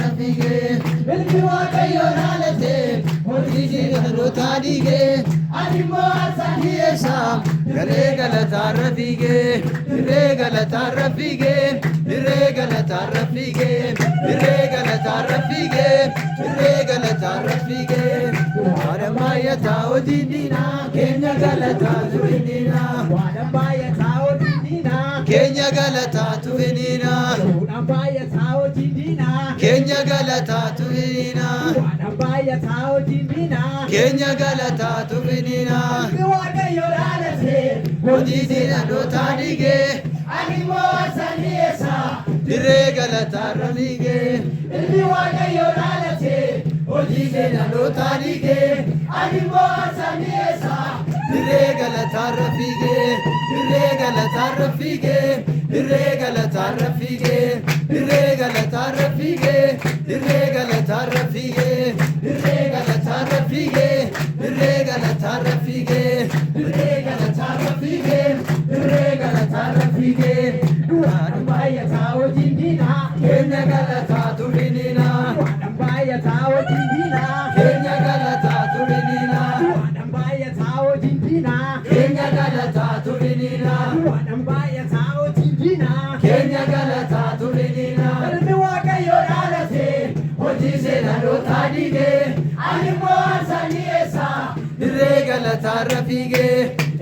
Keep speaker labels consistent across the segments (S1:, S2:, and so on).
S1: rafige ilmi waaqayyo naalate hojii dhaloota dhige animmoo asanii eessa garee galata rafige dirree galata rafige dirree galata rafige dirree galata rafige dirree galata rafige waadambaayata hojii diina keenya galata turinina waadambaayata hojii diina keenya galata turinina waadambaayata hojii diina keenya galata turinina waadambaayata hojii diina keenya galata turinina waaqayyo laalate hojii diina dhaloota dhige animmoo asanii eessa dirree galata rafige ilmi waaqayyo laalate hojii diina dhaloota dhige animmoo asanii eessa dirree galata rafige dirree galata rafige dirree galata rafige dirree galata rafige dirree galata rafige dirree galata rafige dirree galata rafige dirree galata rafige dirree galata rafige du'aan baay'ataa hojiin diinaa keenya galataa turinina du'aan baay'ataa hojiin diinaa keenya galataa turinina du'aan baay'ataa hojiin diinaa keenya galataa turinina du'aan baay'ataa hojiin diinaa keenya galataa turinina ilmi waaqayyo dhaalate hojii dhaloota dhige animmoo asanii eessa dirree galata rafige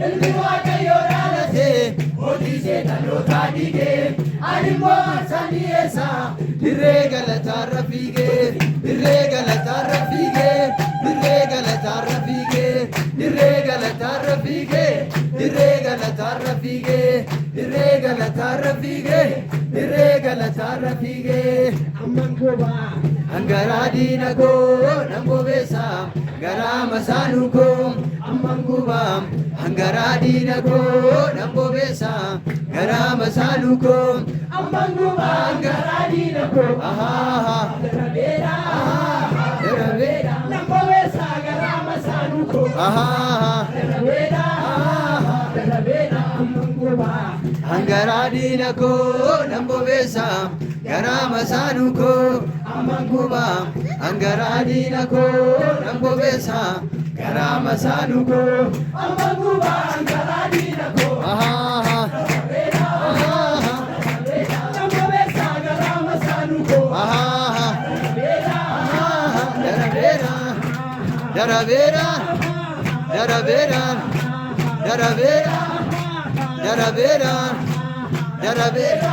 S1: ilmi waaqayyo dhaalate hojii dhaloota dhige animmoo asanii eessa dirree galata rafige dirree galata rafige dirree galata rafige dirree galata rafige dirree galata rafige dirree galata rafige dirree galata rafige amman goba angara diina koo nan bobeessa garaa masaanuu koo amman goba angara diina koo nan bobeessa garaa masaanuu koo amman goba angara diina koo darabeera darabeera nan bobeessa garaa masaanuu koo darabeera darabeera amman goba angara diina koo nan bobeessa garaa masaanuu koo amman goba angara diina koo nan bobeessa garaa masaanuu koo amman goba angara diina koo darabeera darabeera darabeera darabeera darabeera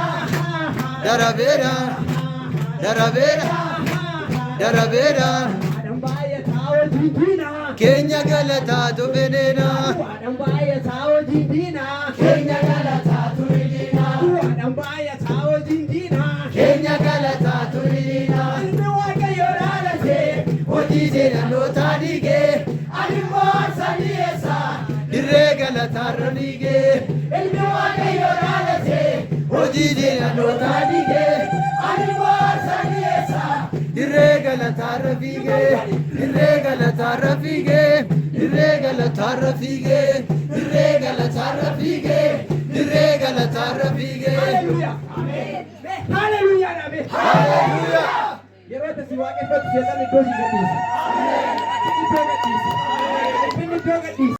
S1: darabeera darabeera darabeera keenya galataa turinina waadambaayata hojii diina keenya galataa turinina waadambaayata hojii diina keenya galataa turinina ilmi waaqayyo dhaalate hojii dhaloota dhige animmoo asanii eessa dirree galata rafige ilmi waaqayyo dhaalate hojii dhaloota dhige animmoo asanii eessa dirree galata rafige dirree galata rafige dirree galata rafige dirree galata rafige dirree galata rafige haleluya amen haleluya amen haleluya yeroo itti waaqeffatu seetan iddoo si gadhiisa